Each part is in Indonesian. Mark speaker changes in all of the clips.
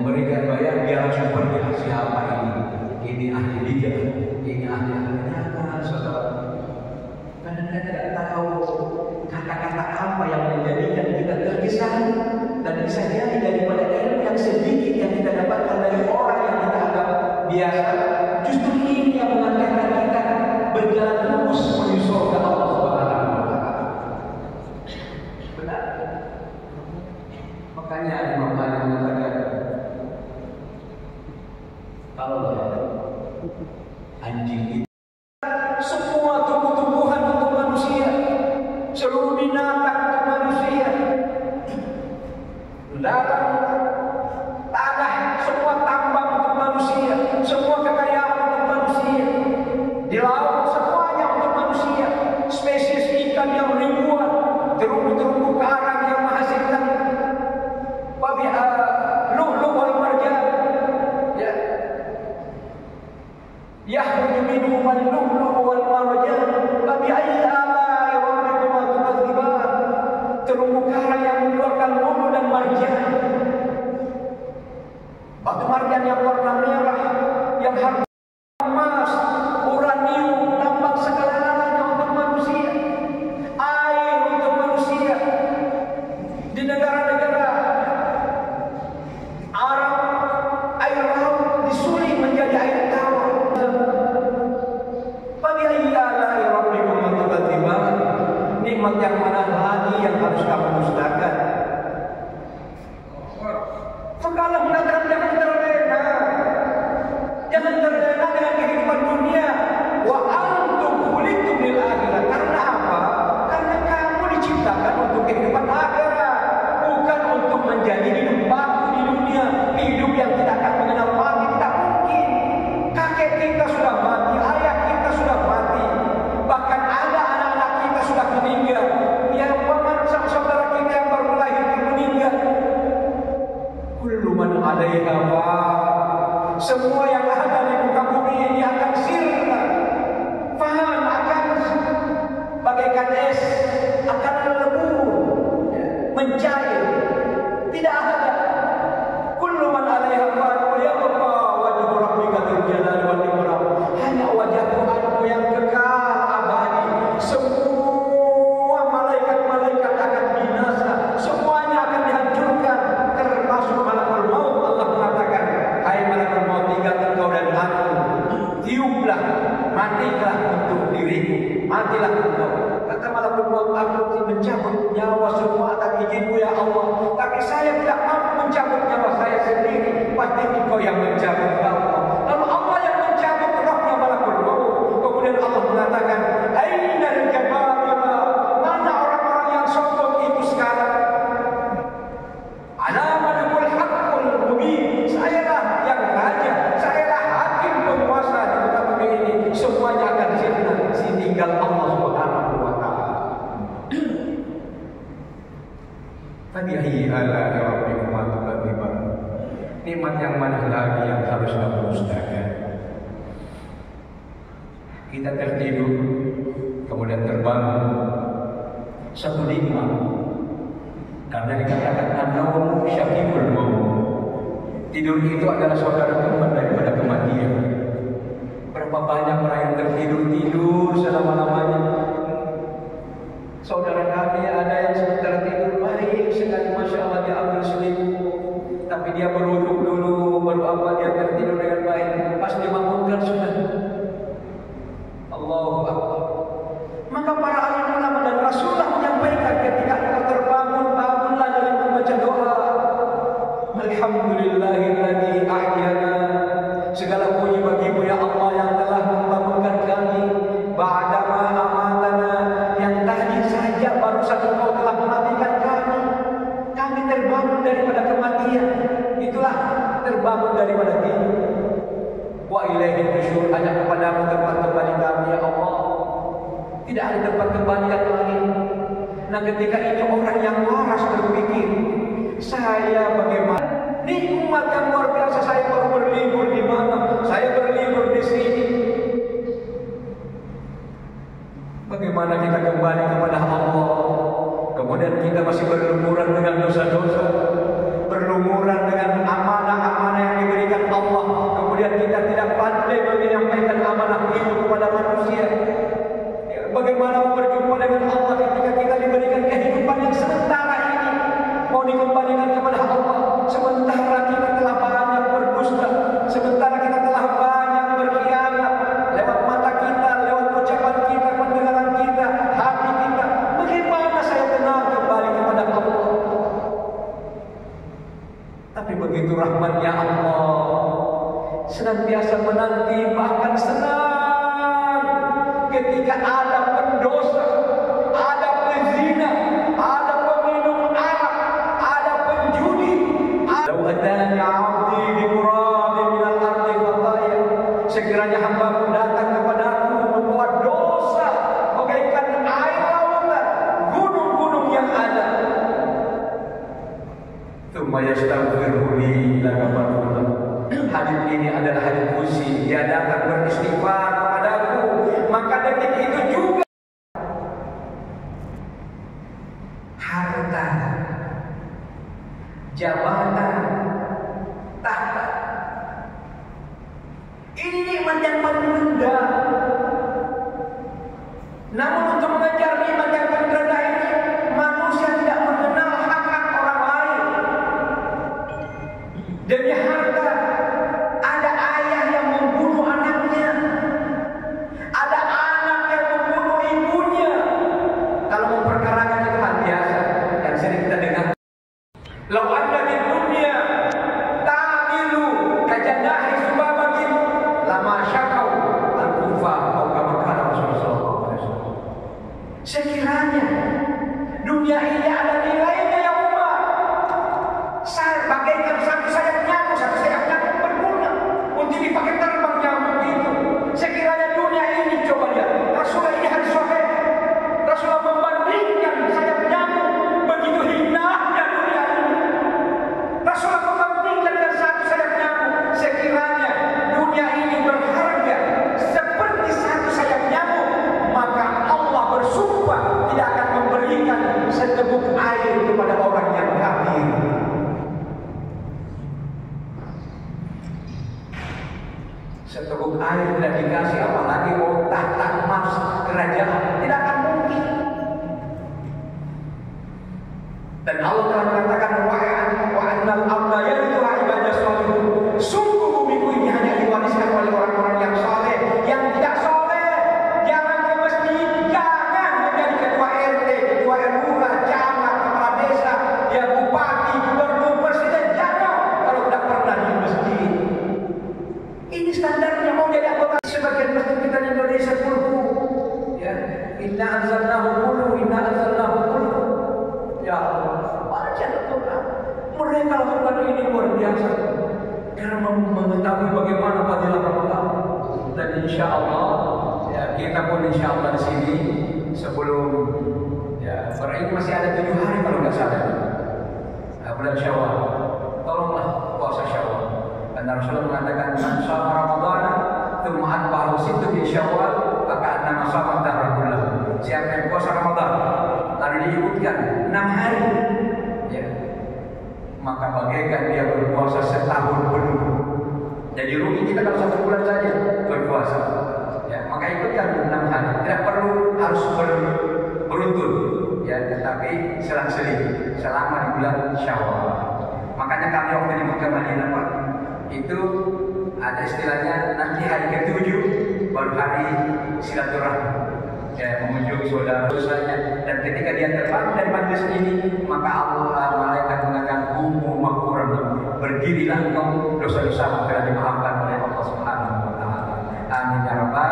Speaker 1: memberikan bayar biar seperti siapa ini ahli liga, ini ahli ternyata saudara. Karena kita tidak tahu kata-kata apa yang menjadikan kita terkesan dan bisa jadi daripada ilmu yang sedikit yang kita dapatkan dari orang yang kita anggap biasa, justru ini yang mengantarkan kita berjalan lurus menuju surga Allah Subhanahu wa Ta'ala. Benar? Makanya Imam Malik mengatakan, kalau anjing itu semua tumbuh-tumbuhan untuk manusia, seluruh binatang untuk manusia, dalam tanah semua tambang untuk manusia, semua kekayaan untuk manusia, di laut semuanya untuk manusia, spesies ikan yang ribuan, terumbu-terumbu karang yang menghasilkan lu'lu' wal marjan, ya, yakhruju minhu al-lu'lu' wal marjan, fabi ayyi ala'i rabbikuma tukadziban, terumbu karang yang mengeluarkan lu'lu' dan marjan, batu marjan yang warna merah, yang harga emas, uranium, tambang segalanya untuk manusia, air untuk manusia. Di negara-negara Arab, air laut disuling menjadi air tawar. Fabi'ayyi ala'i rabbikuma tukadziban, nikmat yang mana lagi yang harus kamu dustakan? Segala mengatakan jangan terlena, jangan terlena dengan kehidupan dunia. Wa antum khuliqtum lil akhirah. Karena apa? Karena kamu diciptakan untuk kehidupan akhirat, bukan untuk menjadi hidup baku di dunia, hidup yang tidak akan mengenal mati. Tidak mungkin. Kakek kita sudah mati, ayah kita sudah mati, bahkan ada anak-anak kita sudah meninggal. Ya, paman saudara kita yang baru lahir meninggal. Kullu man 'alaiha fan. Semua yang ada di muka bumi ini akan sirna. Fan akan bagaikan es, akan lebur, mencair, tidak ada. Kullu man 'alaiha fan wa yabqa wajhu rabbika dzul jalali wal ikram. Hanya wajah Tuhanmu yang kekal abadi. Semua malaikat-malaikat akan binasa, semuanya akan dihancurkan, termasuk malakul maut. Allah mengatakan, hai malakul maut, tinggalkan kau dan aku, tiuplah, matilah untuk diriku, matilah engkau. Kata malakul maut, aku mencabut nyawa semua atas izin-Mu ya Allah, tapi saya tidak mampu mencabut nyawa saya sendiri, pasti Engkau yang mencabut ya Allah. Lalu Allah yang mencabut rohnya malakul maut. Kemudian Allah mengatakan, ainal jababira, mana orang-orang yang sombong itu sekarang? Ana malikul haqqul mubin, sayalah yang raja, sayalah hakim penguasa di muka bumi ini. Semuanya akan sirna, tinggal Allah Subhanahu wa Ta'ala. Fabi'ayyi ala'i rabbikuma tukadziban. Nikmat yang mana lagi yang harus kamu dustakan? Kita tertidur, kemudian terbangun, satu nikmat. Karena dikatakan an-nawmu syaqiyul maut. Tidur itu adalah saudara kembar daripada kematian. Berapa banyak orang yang tertidur selama-lamanya. Saudara kami ada yang sementara tidur baik sekali, masya Allah, dia ambil selimut, tapi dia berwuduk dulu, baru apa dia tertidur dengan baik. Pas dibangunkan sudah Allahu Akbar. Maka para alim ulama dan Rasulullah menyampaikan, ketika engkau terbangun, bangunlah dengan membaca doa, alhamdulillahilladzi ahyana. Segala puji bagimu ya Allah yang telah membangunkan kami, ba'dama amatana, yang tadi saja barusan Engkau telah mematikan kami. Kami terbangun daripada kematian, itulah terbangun daripada tidur. Wa ilaihi nusyur, hanya kepadamu tempat kembali kami ya Allah. Tidak ada tempat kembali yang lain. Nah, ketika ini orang yang waras berpikir, saya bagaimana? Nikmat yang luar biasa, saya baru berlibur di mana? Saya berlibur di sini. Bagaimana kita kembali kepada Allah? Kemudian kita masih berlumuran dengan dosa-dosa. berlumuran dengan amanah-amanah yang diberikan Allah, kemudian kita tidak pandai menyampaikan amanah itu kepada manusia. Bagaimana berjumpa dengan Allah ketika kita diberikan kehidupan yang sementara ini, mau dikembalikan kepada Allah, sementara kita telah banyak berdusta, sementara kita telah banyak berkhianat lewat mata kita, lewat ucapan kita, pendengaran kita, hati kita. Bagaimana saya tenang kembali kepada Allah? Tapi begitu rahmatnya Allah, senantiasa menanti, bahkan senang ketika ada pendosa, ada pezina, ada peminum arak, ada penjudi, ada wadani abdi bi muradin minal ardi khataya. Sekiranya hamba-Mu datang kepadaku membawa dosa bagaikan air lautan, gunung-gunung yang ada, tsumma yastaghfiru li la ghafartu lahu. Hadis ini adalah hadis kursi. Dia datang beristighfar kepadaku, maka detik itu juga harta, jabatan, tahta, ini nikmat yang paling rendah. Namun untuk mengejar nikmat yang paling rendah ini, manusia tidak mengenal hak-hak orang lain. Demi harta, ada ayah yang membunuh anaknya, ada anak yang membunuh ibunya. Kalau memperkarakan itu hal biasa yang sering kita dengar. Lau anna di dunia ta'dilu kajanahi subabatin lama syakau al-kufa atau kama kana Rasulullah sallallahu alaihi wasallam. Sekiranya dunia ini ada nilainya ya umat, saya bagaikan satu sayap nyamuk, satu sayap nyamuk berguna untuk dipakai terbang nyamuk itu. Sekiranya dunia ini, coba lihat, Rasulullah ini hadis sahih, Rasulullah membandingkan sayap nyamuk, begitu hinanya dunia ini. Rasulullah membandingkan dengan satu sayap nyamuk. Sekiranya dunia ini berharga seperti satu sayap nyamuk, maka Allah bersumpah tidak akan memberikan seteguk air kepada orang yang kafir. Seteguk air tidak dikasih, apalagi mau tahta emas kerajaan, tidak akan mungkin. Dan Allah telah mengatakan wa annal arda yarithuha ibadus shalihun. Sungguh bumiku ini hanya diwariskan oleh orang-orang yang saleh. Yang tidak saleh jangan ke masjid, jangan menjadi ketua RT, ketua RW, camat, kepala desa, ya bupati, gubernur, presiden, jangan kalau tidak pernah di masjid. Ini standarnya. Mau jadi anggota sebagian masjid kita di Indonesia kulhu, ya, inna anzalnahu kulhu, inna anzalnahu kulhu. Ya Allah, baca Al-Quran. Mereka lakukan ini luar biasa karena mengetahui bagaimana fadilah Ramadan. Dan insya Allah, ya, kita pun insya Allah di sini sebelum, ya, ini masih ada 7 hari kalau nggak salah, bulan Syawal. Tolonglah puasa Syawal. Karena Rasulullah mengatakan man shoma Ramadhana tsumma atba'ahu sittun min Syawal faka'annama shoma dahra kullahu. Siapa yang puasa Ramadan lalu diikutkan 6 hari, ya, maka bagaikan dia berpuasa setahun penuh. Jadi rugi kita kalau 1 bulan saja berpuasa, ya, maka ikutkan 6 hari. Tidak perlu harus beruntun, ya, tetapi selang-seling selama di bulan Syawal. Makanya kami waktu di Mekah Madinah, Pak, itu ada istilahnya nanti hari ke-7 baru hari silaturahmi, ya, mengunjungi saudara-saudaranya. Dan ketika dia terbang dari majlis ini, maka Allah malaikat mengatakan kumu maghfuran, berdirilah engkau, dosa-dosa telah dimaafkan oleh Allah Subhanahu wa taala. Amin ya rabbal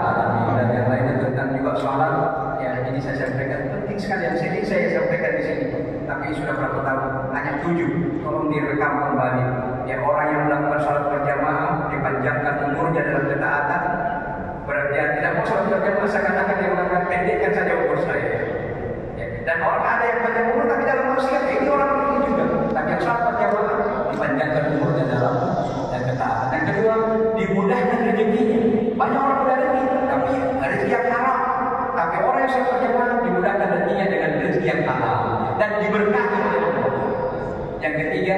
Speaker 1: alamin. Dan yang lainnya tentang juga sholat, ya, ini saya sampaikan penting sekali yang sini saya sampaikan di sini. Tapi sudah berapa tahun? Hanya 7. Tolong direkam kembali. Ya, orang yang melakukan sholat berjamaah dipanjangkan umurnya dalam ketaatan. Berarti dia tidak mau sholat berjamaah, seakan-akan dia mengatakan pendekkan saja umur saya. Ya, dan orang ada yang panjang umur tapi dalam maksiat, ini orang ini juga. Tapi yang sholat berjamaah dipanjangkan umurnya dalam ketaatan. Yang kedua, dimudahkan rezekinya. Banyak orang punya rezeki, tapi rezeki yang haram. Tapi orang yang sholat berjamaah dimudahkan rezekinya dengan rezeki yang halal dan diberkati oleh Allah. Yang ketiga,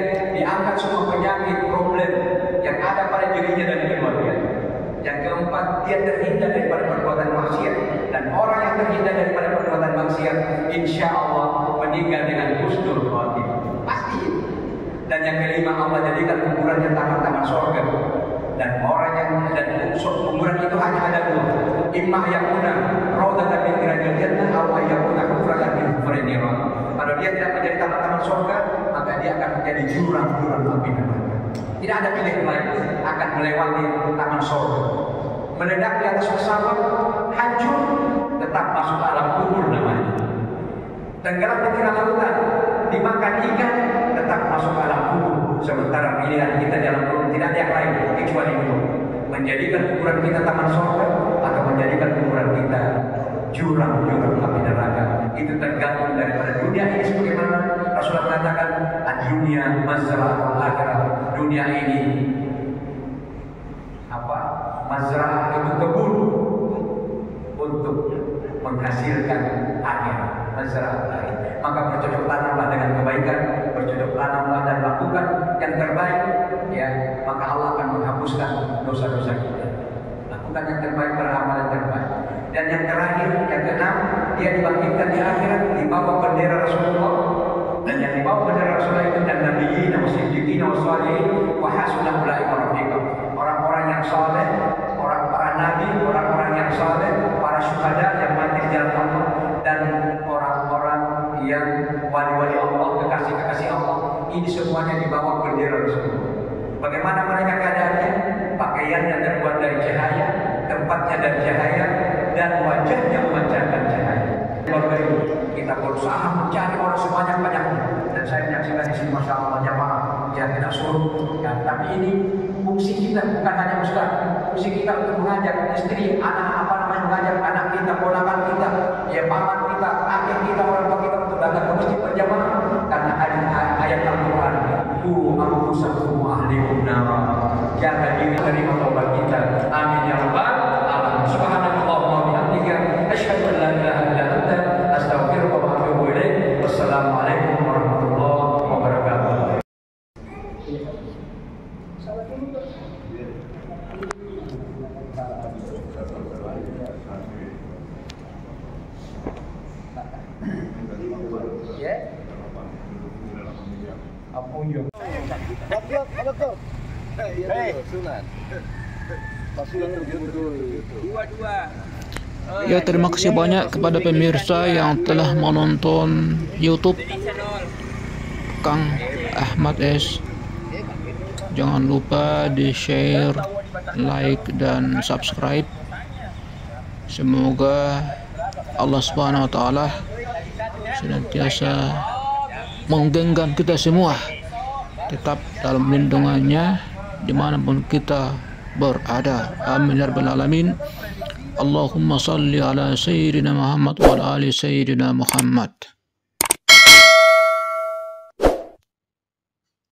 Speaker 1: keempat, dia terhindar daripada perbuatan maksiat. Dan orang yang terhindar daripada perbuatan maksiat, insya Allah meninggal dengan husnul khotimah. Pasti. Dan yang kelima, Allah jadikan kuburannya taman-taman surga. Dan orang yang kuburan itu hanya ada dua. Imma yakuna raudatan min riyadil jannah atau yakuna kufratan min kufrin nira. Kalau dia tidak menjadi taman-taman surga, maka dia akan menjadi jurang-jurang api neraka. Tidak ada pilihan lain, akan melewati taman surga. Meledak di atas pesawat, hancur, tetap masuk alam kubur namanya. Tenggelam di tengah lautan, dimakan ikan, tetap masuk alam kubur. Sementara pilihan kita dalam kubur tidak ada yang lain kecuali dua. Menjadikan kuburan kita taman surga atau menjadikan kuburan kita jurang-jurang api neraka. Itu tergantung daripada dunia ini sebagaimana Rasulullah mengatakan, dunia mazra'atul akhirah. Dunia ini apa? Mazra'ah itu kebun untuk menghasilkan akhir. Mazra'atul akhirah. Maka bercocok tanamlah dengan kebaikan, bercocok tanamlah dan lakukan yang terbaik, ya, maka Allah akan menghapuskan dosa-dosa kita. Lakukan yang terbaik, beramal yang terbaik. Dan yang terakhir, yang keenam, dia dibangkitkan di akhirat di bawah bendera Rasulullah. Dan yang di bawah bendera Rasulullah itu dan nabiyyin wa siddiqin wa shalihin wa hasuna ulaika rafiqa. Orang-orang yang saleh, para nabi, orang-orang yang saleh, para syuhada yang mati di jalan Allah, dan orang-orang yang wali-wali Allah, kekasih-kekasih Allah. Ini semuanya di bawah bendera Rasulullah. Bagaimana mereka keadaannya? Pakaiannya terbuat dari cahaya, tempatnya dari cahaya, dan wajahnya memancarkan cahaya. Bapak Ibu, kita berusaha mencari orang sebanyak-banyaknya. Dan saya menyaksikan di sini, masya Allah, jamaah yang tidak suruh. Ya, tapi ini fungsi kita bukan hanya ustaz. Fungsi kita untuk mengajak istri, anak, mengajak anak kita, ponakan kita, ya paman kita, adik kita, orang tua kita untuk datang ke masjid berjamaah. Karena ayat Al-Quran, ku anfusakum wa ahlikum nara. Jaga diri dari taubat kita. Amin ya rabbal alamin. Subhanallahumma wa bihamdika asyhadu an la ilaha illa anta astaghfiruka wa atubu ilaik. Wassalamualaikum warahmatullahi wabarakatuh. Ya. Apa yo?
Speaker 2: Ya, terima kasih banyak kepada pemirsa yang telah menonton YouTube Kang Ahmad S. Jangan lupa di share, like, dan subscribe. Semoga Allah Subhanahu wa Ta'ala senantiasa menggenggam kita semua tetap dalam lindungannya dimanapun kita berada. Amin ya rabbal alamin. Allahumma salli ala sayyidina Muhammad wa ala ali sayyidina Muhammad.